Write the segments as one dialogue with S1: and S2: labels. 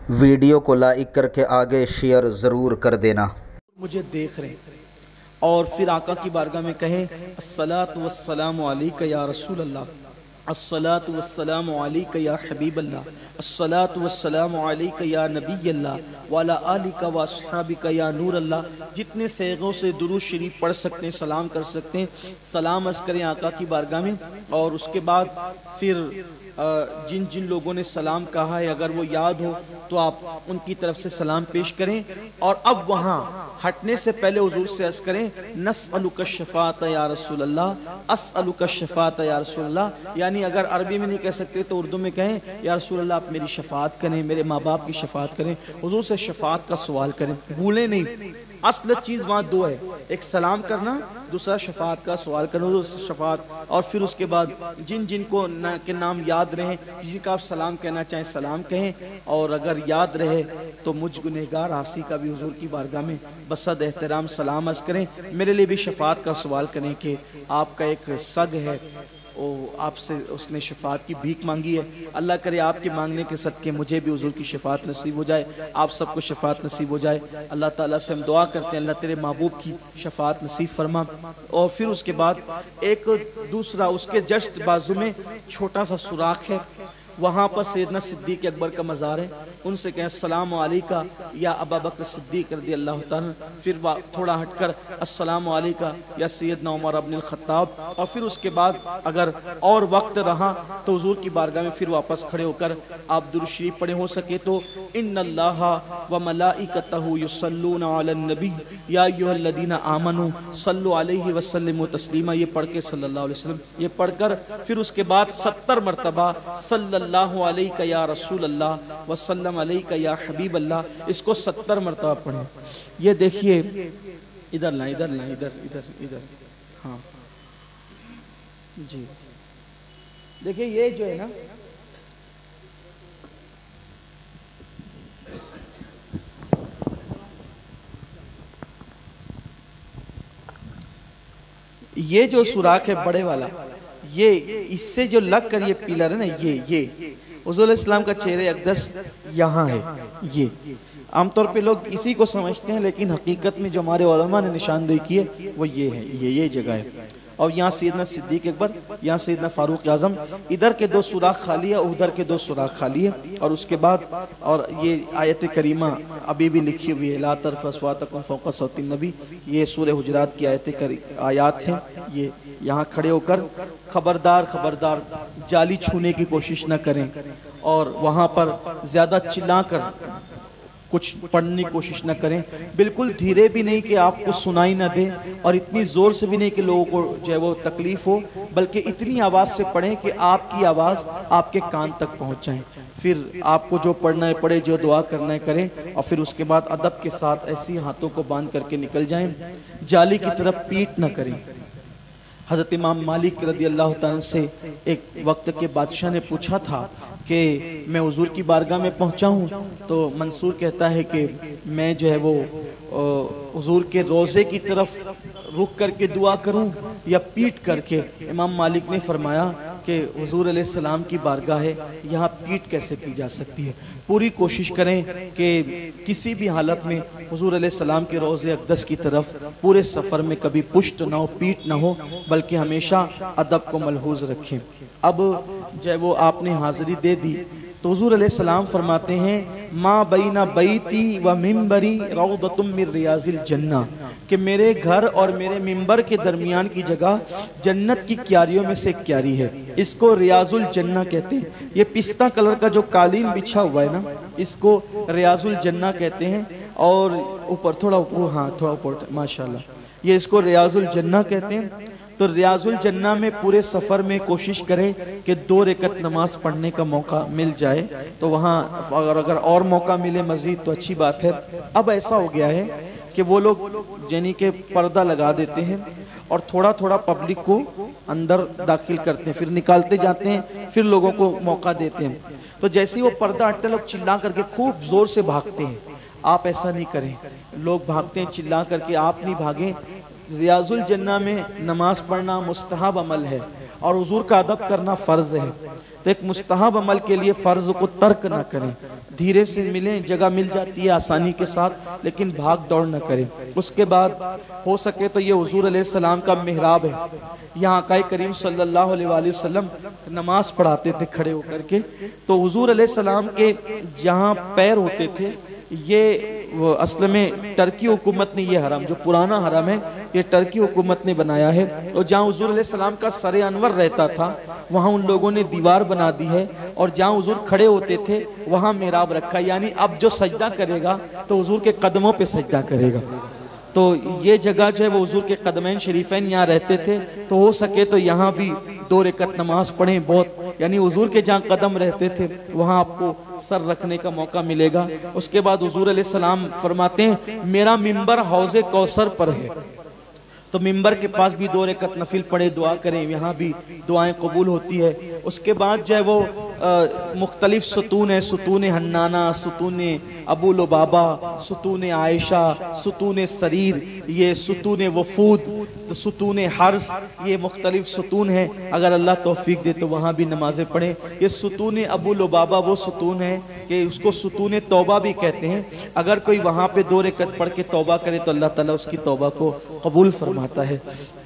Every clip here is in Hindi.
S1: वीडियो को लाइक करके आगे शेयर ज़रूर कर देना।
S2: मुझे देख रहे हैं और फिर आका की बारगाह में कहें अस्सलातु वस्सलामु अलैका या रसूल अल्लाह, अस्सलातु वस्सलामु अलैका या हबीब अल्लाह, अस्सलातु वस्सलामु अलैका या नबी अल्लाह वाला आलिका व अस्हाबिका या नूर अल्लाह। जितने सेगों से दुरूद शरीफ पढ़ सकते हैं, सलाम कर सकते हैं, सलाम अर्ज़ करें आका की बारगाह में। और उसके बाद फिर जिन जिन लोगों ने सलाम कहा है अगर वो याद हो तो आप उनकी तरफ से सलाम पेश करें। और अब वहाँ हटने से पहले हुजूर से अर्ज़ करें नस्अलुका शफ़ाअत या रसूल अल्लाह, अस्अलुका शफ़ाअत या रसूल अल्लाह। यानी अगर अरबी में नहीं कह सकते तो उर्दू में कहें या रसूल अल्लाह आप मेरी शफ़ाअत करें, मेरे माँ बाप की शफ़ाअत करें, हुजूर से शफ़ाअत का सवाल करें, भूलें नहीं। असल चीज़ वहाँ दो है, एक सलाम करना, दूसरा शफ़ाअत का सवाल करना, शफ़ाअत। और फिर उसके बाद जिन जिन को के नाम याद रहें, किसी का आप सलाम कहना चाहें सलाम कहें। और अगर याद रहे तो मुझ गुनहगार आसी का भी हुजूर की बारगाह में बसद एहतराम सलाम अर्ज़ करें। मेरे लिए भी शफ़ाअत का सवाल करें कि आपका एक सग है वो आपसे उसने शफ़ाअत की भीख मांगी है, अल्लाह करे आपके मांगने के सदके मुझे भी हुजूर की शफ़ाअत नसीब हो जाए, आप सबको शफ़ाअत नसीब हो जाए। अल्लाह ताला से हम दुआ करते हैं अल्लाह तेरे महबूब की शफ़ाअत नसीब फरमा। और फिर उसके बाद एक दूसरा उसके जस्ट बाजू में छोटा सा सुराख है, वहाँ पर सैयदना सिद्दीक़ अकबर का मज़ार है, उनसे कहें अस्सलामु अलैका या अबा बकर सिद्दीक़ रज़ी अल्लाह तआला। फिर थोड़ा हटकर अस्सलामु अलैका या सैयदना उमर इब्नुल खत्ताब। और फिर उसके बाद अगर और वक्त रहा तो हुजूर की बारगाह में फिर वापस खड़े होकर आप दुरूद शरीफ पढ़े, हो सके तो इन्नल्लाहा व मलाइकतहु युसल्लूना अलन नबी या अय्युहल्लज़ीना आमनू सल्लु अलैहि व सल्लिमू तस्लीमा, ये पढ़ के सल्लल्लाहु अलैहि वसल्लम, ये पढ़कर फिर उसके बाद 70 मरतबा सल्लल्लाहु अलैका या रसूल अल्लाह व सल्लम अलैका या हबीब अल्लाह, इसको 70 मरतबा पढ़ें। ये देखिए इधर ना इधर ना इधर इधर इधर, हाँ जी देखिए ये जो है ना ये जो सुराख है बड़े वाला, ये इससे जो लग कर ये पिलर है ना, ये हुज़ूर इस्लाम का चेहरे अक़दस यहाँ है। ये आमतौर पे लोग इसी को समझते हैं, लेकिन हकीकत में जो हमारे उलमा ने निशानदेही की है वो ये है, ये जगह है। और यहाँ सैयदना सिद्दीक़ अकबर, यहाँ सैयदना फ़ारूक़ आज़म, इधर के 2 सुराख खाली है, उधर के 2 सुराख खाली है। और उसके बाद और ये आयत करीमा अभी भी लिखी हुई है, ला तरफ़अ अस्वातकुम फ़ौक़ सौतिन नबी, ये सूरह हुजरात की आयात हैं। ये यहाँ खड़े होकर खबरदार खबरदार जाली छूने की कोशिश न करें, और वहाँ पर ज़्यादा चिल्लाकर कुछ पढ़ने की कोशिश न करें, बिल्कुल धीरे भी नहीं कि आपको सुनाई न दे, और इतनी ज़ोर से भी नहीं कि लोगों को जो है वो तकलीफ़ हो, बल्कि इतनी आवाज़ से पढ़ें कि आपकी आवाज़ आपके कान तक पहुँच जाए। फिर आपको जो पढ़ना है पढ़े, जो दुआ करना है करें, और फिर उसके बाद अदब के साथ ऐसी हाथों को बांध करके निकल जाएं, जाली की तरफ पीठ न करें। हज़रत इमाम मालिक रज़ी अल्लाह तआला से एक वक्त के बादशाह ने पूछा था कि मैं हुजूर की बारगाह में पहुंचा हूं, तो मंसूर कहता है कि मैं जो है वो हुजूर के रोज़े की तरफ रुक करके दुआ करूं या पीट करके। इमाम मालिक ने फरमाया कि हुजूर अलैहिस्सलाम की बारगाह है, यहाँ पीट कैसे की जा सकती है। पूरी कोशिश करें कि किसी भी हालत में हुजूर अलैहिस्सलाम के रोज़े अक़दस की तरफ पूरे सफ़र में कभी पुष्ट ना हो, पीट ना हो, बल्कि हमेशा अदब को मलहूज़ रखें। अब जब वो आपने हाज़िरी दे दी तो हुजूर अलैहिस्सलाम फरमाते हैं माँ बैना बैती व मिंबरी रौदतुम मिन रियाज़िल जन्ना, कि मेरे घर और मेरे मिंबर के दरमियान की जगह जन्नत की क्यारियों में से एक क्यारी है, इसको रियाजुल जन्ना कहते हैं। ये पिस्ता कलर का जो कालीन बिछा हुआ है ना, इसको रियाजुल जन्ना कहते हैं। और ऊपर थोड़ा ऊपर माशाल्लाह, ये इसको रियाजुल जन्ना कहते हैं। तो रियाजुल जन्ना में पूरे सफ़र में कोशिश करें कि 2 रकअत नमाज पढ़ने का मौका मिल जाए, तो वहाँ अगर और मौका मिले मज़ीद तो अच्छी बात है। अब ऐसा हो गया है कि वो लोग यानी कि पर्दा लगा देते हैं और थोड़ा थोड़ा पब्लिक को अंदर दाखिल करते हैं, फिर निकालते जाते हैं, फिर लोगों को मौका देते हैं। तो जैसे ही वो पर्दा हटता है लोग चिल्ला करके खूब ज़ोर से भागते हैं। आप ऐसा नहीं करें, लोग भागते हैं चिल्ला करके, आप नहीं भागें। रियाजुल जन्ना में नमाज पढ़ना मुस्तहब अमल है, और हुजूर का अदब करना फ़र्ज़ है। तो एक मुस्तहब अमल के लिए फ़र्ज़ को तर्क ना करें, धीरे से मिलें, जगह मिल जाती है आसानी के साथ, लेकिन भाग दौड़ ना करें। उसके बाद हो सके तो ये हुजूर अलैहिस्सलाम का मिहराब है, यहाँ आक़ा करीम सल्लल्लाहु अलैहि वसल्लम नमाज पढ़ाते थे खड़े होकर के। तो हुजूर अलैहिस्सलाम के जहाँ पैर होते थे, ये वो असल में टर्की हुकूमत ने, ये हरम जो पुराना हरम है ये टर्की हुकूमत ने बनाया है। और जहाँ हुजूर अलैहिस्सलाम का सरे अनवर रहता था वहाँ उन लोगों ने दीवार बना दी है, और जहाँ हुजूर खड़े होते थे वहाँ मेहराब रखा है। यानी अब जो सजदा करेगा तो हुजूर के कदमों पे सजदा करेगा। तो ये जगह जो है वो हुजूर के कदमैन शरीफैन यहाँ रहते थे, तो हो सके तो यहाँ भी 2 रकअत नमाज पढ़ें। बहुत यानी हुजूर के जहाँ कदम रहते थे वहाँ आपको सर रखने का मौका मिलेगा। उसके बाद हुजूर अलैहिस्सलाम फरमाते हैं मेरा मिंबर हौज़े कौसर पर है, तो मिंबर के पास भी 2 रकअत नफिल पढ़े, दुआ करें, यहाँ भी दुआएं कबूल होती है। उसके बाद जो है वो मुख्तलिफ सुतून है, सुतून हन्नाना, सुतून अबू लुबाबा, सुतून आयशा, सुतून सरीर, ये सुतून वफूद, तो सुतून हर्स, ये मुख्तलिफ सुतून है। अगर अल्लाह तौफीक दे तो वहाँ भी नमाजें पढ़ें। ये सुतून अबू लुबाबा वो सुतून है कि उसको सुतून तौबा भी कहते हैं। अगर कोई वहाँ पे 2 रकअत पढ़ के तौबा करे तो अल्लाह ताला उसकी तौबा को कबूल फरमाता है।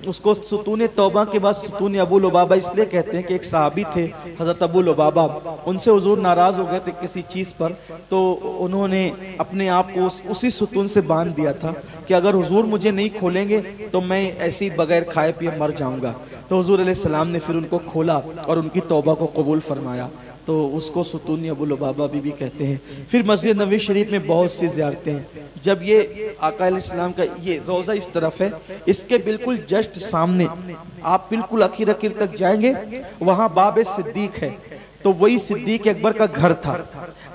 S2: उसको सुतून तौबा के बाद सुतून अबू लुबाबा इसलिए कहते हैं कि एक सहाबी थे हज़रत अबू लुबाबा, उनसे हुजूर नाराज़ हो गए थे किसी चीज़ पर, तो उन्होंने अपने आप को उसी सुतून से बांध दिया था कि अगर हुजूर मुझे नहीं खोलेंगे तो मैं ऐसे ही बगैर खाए पिए मर जाऊंगा। तो हुजूर अलैहिस्सलाम ने फिर उनको खोला और उनकी तौबा को कबूल फरमाया, तो उसको सुतून अबू लुबाबा भी कहते हैं। फिर मस्जिद नबवी शरीफ में बहुत सी ज़ियारतें हैं। जब ये आका अलैहिस्सलाम का ये रोज़ा इस तरफ है, इसके बिल्कुल जस्ट सामने आप बिल्कुल आखिर तक जाएंगे, वहाँ बाब सिद्दीक है, तो वही सिद्दीक अकबर का घर था।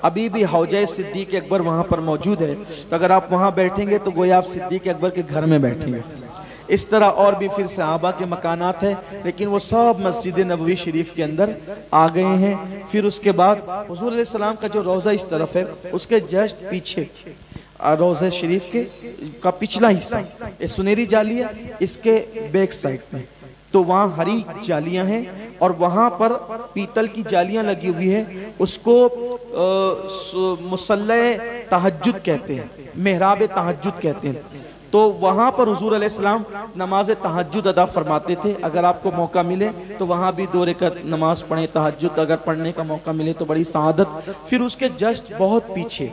S2: अभी भी हौजा सिद्दीक अकबर वहाँ पर मौजूद है, तो अगर आप वहाँ बैठेंगे तो गोया आप सिद्दीक अकबर के घर में बैठेंगे। इस तरह और भी फिर सहाबा के मकानात हैं, लेकिन वो सब मस्जिद नबवी शरीफ के अंदर आ गए हैं। फिर उसके बाद हुजूर अलैहिस्सलाम का जो रोज़ा इस तरफ है, उसके जस्ट पीछे रोज़ा शरीफ के का पिछला हिस्सा, ये सुनहरी जाली है, इसके बैक साइड में तो वहाँ हरी जालियाँ हैं और वहाँ पर पीतल की जालियाँ लगी हुई है। उसको मुसल्ला तहज्जुद कहते हैं, मेहराब तहज्जुद कहते हैं। तो वहाँ पर हुजूर अलैहिस्सलाम नमाज तहज्जुद अदा फरमाते थे। अगर आपको मौका मिले तो वहाँ भी 2 रकअत नमाज पढ़ें तहज्जुद, अगर पढ़ने का मौका मिले तो बड़ी सआदत। फिर उसके जस्ट बहुत पीछे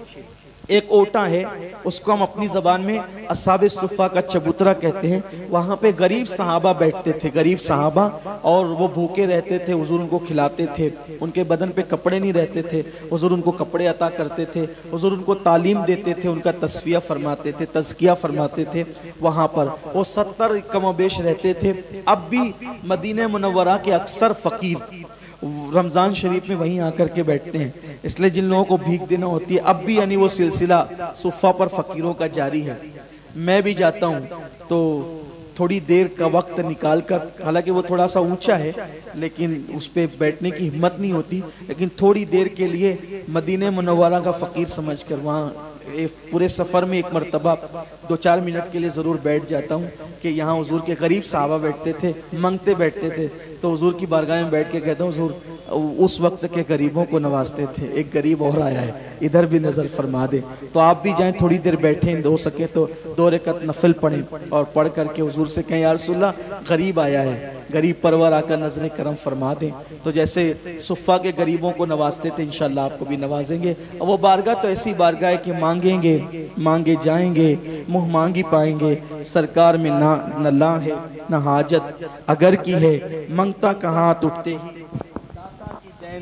S2: एक ओटा है, उसको हम अपनी ज़बान में अस्हाबे सुफ़ा का चबूतरा कहते हैं। वहाँ पे गरीब सहाबा बैठते थे, गरीब सहाबा, और वो भूखे रहते थे, हुजूर उनको खिलाते थे। उनके बदन पे कपड़े नहीं रहते थे, हुजूर उनको कपड़े अता करते थे, हुजूर उनको तालीम देते थे, उनका तस्फिया फरमाते थे, तज़किया फरमाते थे। वहाँ पर वो 70 कमोबेश रहते थे। अब भी मदीना मुनव्वरा के अक्सर फ़कीर रमज़ान शरीफ में वहीं आकर के बैठते हैं, इसलिए जिन लोगों को भीख देना होती है अब भी यानी वो सिलसिला सुफ़ा पर फ़कीरों का जारी है। मैं भी जाता हूँ तो थोड़ी देर का वक्त निकाल कर, हालांकि वो थोड़ा सा ऊंचा है लेकिन उस पर बैठने की हिम्मत नहीं होती, लेकिन थोड़ी देर के लिए मदीने मुनव्वरा का फ़कीर समझकर वहाँ पूरे सफ़र में एक मरतबा 2-4 मिनट के लिए ज़रूर बैठ जाता हूँ कि यहाँ हुजूर के गरीब सहाबा बैठते थे, मंगते बैठते थे, तो हुजूर की बारगाह में बैठ के कहता हूँ हुजूर उस वक्त के गरीबों को नवाजते थे, एक गरीब और आया है, इधर भी नज़र फरमा दे। तो आप भी जाएं, थोड़ी देर बैठें, हो सके तो 2 रकअत नफिल पढ़ें और पढ़ करके हुजूर से कहें या रसूलल्लाह गरीब आया है, गरीब परवर आकर नजर करम फरमा दें। तो जैसे सुफ़ा के गरीबों को नवाजते थे इंशाअल्लाह आपको भी नवाजेंगे। और वो बारगाह तो ऐसी बारगाह है कि मांगेंगे मांगे जाएंगे, मुँह मांगी पाएंगे, सरकार में ना न ला है न हाजत, अगर की है मंगता कहाँ उठते ही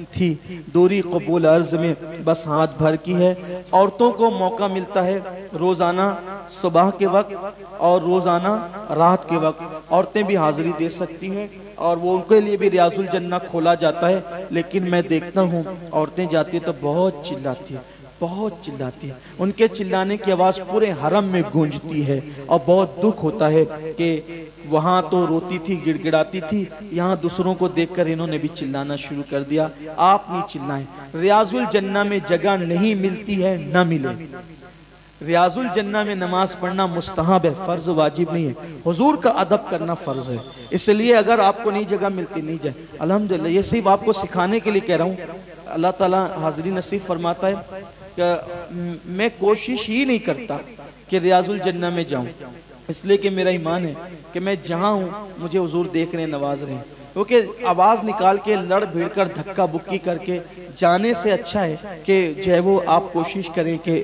S2: थी, दूरी कबूल अर्ज में बस हाथ भर की है। औरतों को मौका मिलता है रोज़ाना सुबह के वक्त और रोज़ाना रात के वक्त, औरतें भी हाजिरी दे सकती हैं और वो उनके लिए भी रियाजुल जन्नह खोला जाता है। लेकिन मैं देखता हूँ औरतें जाती तो बहुत चिल्लाती है, बहुत चिल्लाती है, उनके चिल्लाने की आवाज़ पूरे हरम में गूंजती है और बहुत दुख होता है कि वहाँ तो रोती थी, गिड़गिड़ाती थी, यहाँ दूसरों को देखकर इन्होंने भी चिल्लाना शुरू कर दिया। आप नहीं चिल्लाएं, रियाजुल जन्नह में जगह नहीं मिलती है, न मिले। रियाजुल जन्ना में नमाज पढ़ना मुस्तहब है, फर्ज वाजिब नहीं है। हुजूर का अदब करना फर्ज है, इसलिए अगर आपको नहीं जगह मिलती नहीं जाए। अल्हम्दुलिल्लाह ये सिर्फ आपको सिखाने के लिए कह रहा हूँ। अल्लाह ताला हाज़िरी नसीब फरमाता है कि मैं कोशिश ही नहीं करता कि रियाजुल जन्ना में जाऊँ, इसलिए कि मेरा ईमान है कि मैं जहाँ हूँ मुझे हुजूर देख रहे हैं, नवाज रहे हैं। क्योंकि आवाज़ निकाल के लड़ भिड़ कर धक्का बुक्की करके जाने से अच्छा है कि जो है वो आप कोशिश करें कि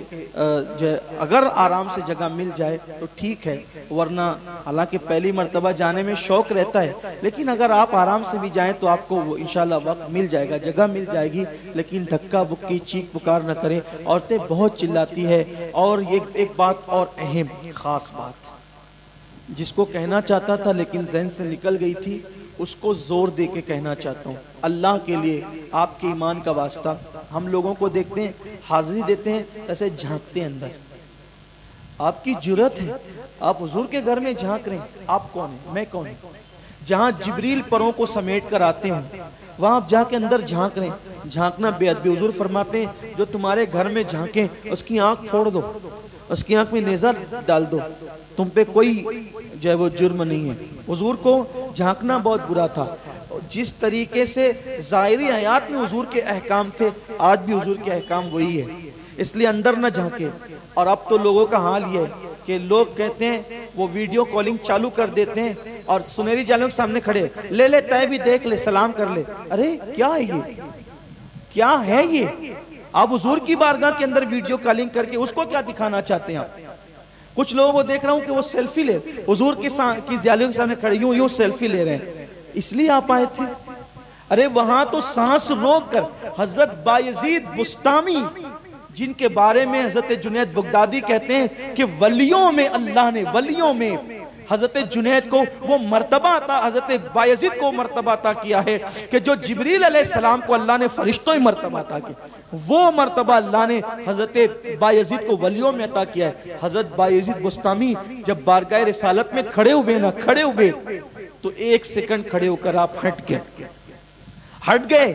S2: अगर आराम से जगह मिल जाए तो ठीक है, वरना हालांकि पहली मर्तबा जाने में शौक रहता है, लेकिन अगर आप आराम से भी जाएं तो आपको वो इंशाल्लाह वक्त मिल जाएगा, जगह मिल जाएगी। लेकिन धक्का बुक्की चीख पुकार न करें, औरतें बहुत चिल्लाती है। और ये एक बात और अहम ख़ास बात जिसको कहना चाहता था लेकिन ज़हन से निकल गई थी, उसको जोर दे के कहना चाहता हूँ। अल्लाह के लिए आपके ईमान का वास्ता, हम लोगों को देखते हैं, हाजिरी देते हैं, ऐसे झांकते हैं अंदर। आपकी जुर्रत है, आप हुजूर के घर में झांक रहे हैं, आप कौन है, मैं कौन हूँ। जहाँ जिब्रील परों को समेट कर आते हैं वहाँ आप जाके अंदर झांक रहे हैं। झांकना बेअदबी। हुजूर फरमाते हैं जो तुम्हारे घर में झांके उसकी आंख फोड़ दो, उसकी आंख में नेज़ा डाल दो, तुम पे कोई जो है वो जुर्म नहीं है। हुजूर को झांकना बहुत बुरा था। जिस तरीके से ज़ाहिरी हयात में हुजूर के अहकाम थे, आज भी हुजूर के अहकाम वही है, इसलिए अंदर न झांके। और अब तो लोगों का हाल ये है कि लोग कहते हैं वो वीडियो कॉलिंग चालू कर देते हैं और सुनहरी जालियों के सामने खड़े, ले ले तय भी देख ले, सलाम कर ले। अरे क्या है ये, क्या है ये? आप हुजूर की बारगाह के अंदर वीडियो कॉलिंग करके उसको क्या दिखाना चाहते हैं आप? कुछ लोगों को देख रहा हूं कि वो सेल्फी ले, हुजूर की जालियों के सामने खड़े यूं सेल्फी ले रहे हैं, इसलिए आप आए थे। अरे वहां तो सांस रोक कर हजरत बायजीद बुस्तामी, जिनके बारे में हजरत जुनैद बगदादी कहते हैं कि वलियों में अल्लाह ने, वलियों में हजरत जुनैद को वो मर्तबा अता, हजरत बायजीद को मर्तबा अता किया है कि जो जिब्रील अलैहिस्सलाम को अल्लाह ने फरिश्तों ही मर्तबा अता किया, वो मर्तबा अल्लाह ने हजरत बायजीद को वलियों में अता किया है। हजरत बायजीद बुस्तामी जब बारगाह रिसालत में खड़े हुए ना, खड़े हुए तो एक सेकंड खड़े होकर आप हट गए,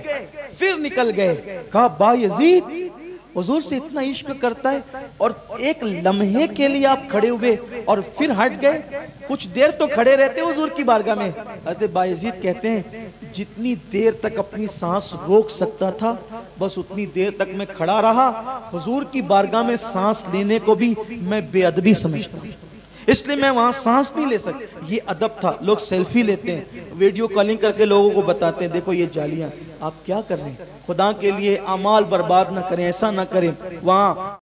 S2: फिर निकल गए। कहा बायजीद हुजूर से इतना इश्क करता है और एक लम्हे के लिए आप खड़े हुए और फिर हट गए। कुछ देर तो खड़े रहते हुजूर की बारगाह में। हज़रत बायजीद कहते हैं जितनी देर तक अपनी सांस रोक सकता था बस उतनी देर तक मैं खड़ा रहा। हुजूर की बारगाह में सांस लेने को भी मैं बेअदबी समझता हूँ, इसलिए मैं वहां सांस नहीं ले सकता। ये अदब था। लोग सेल्फी लेते हैं, वीडियो कॉलिंग करके लोगों को बताते हैं देखो ये जालियां। आप क्या कर रहे हैं? खुदा के लिए अमाल बर्बाद ना करें, ऐसा ना करें। वहां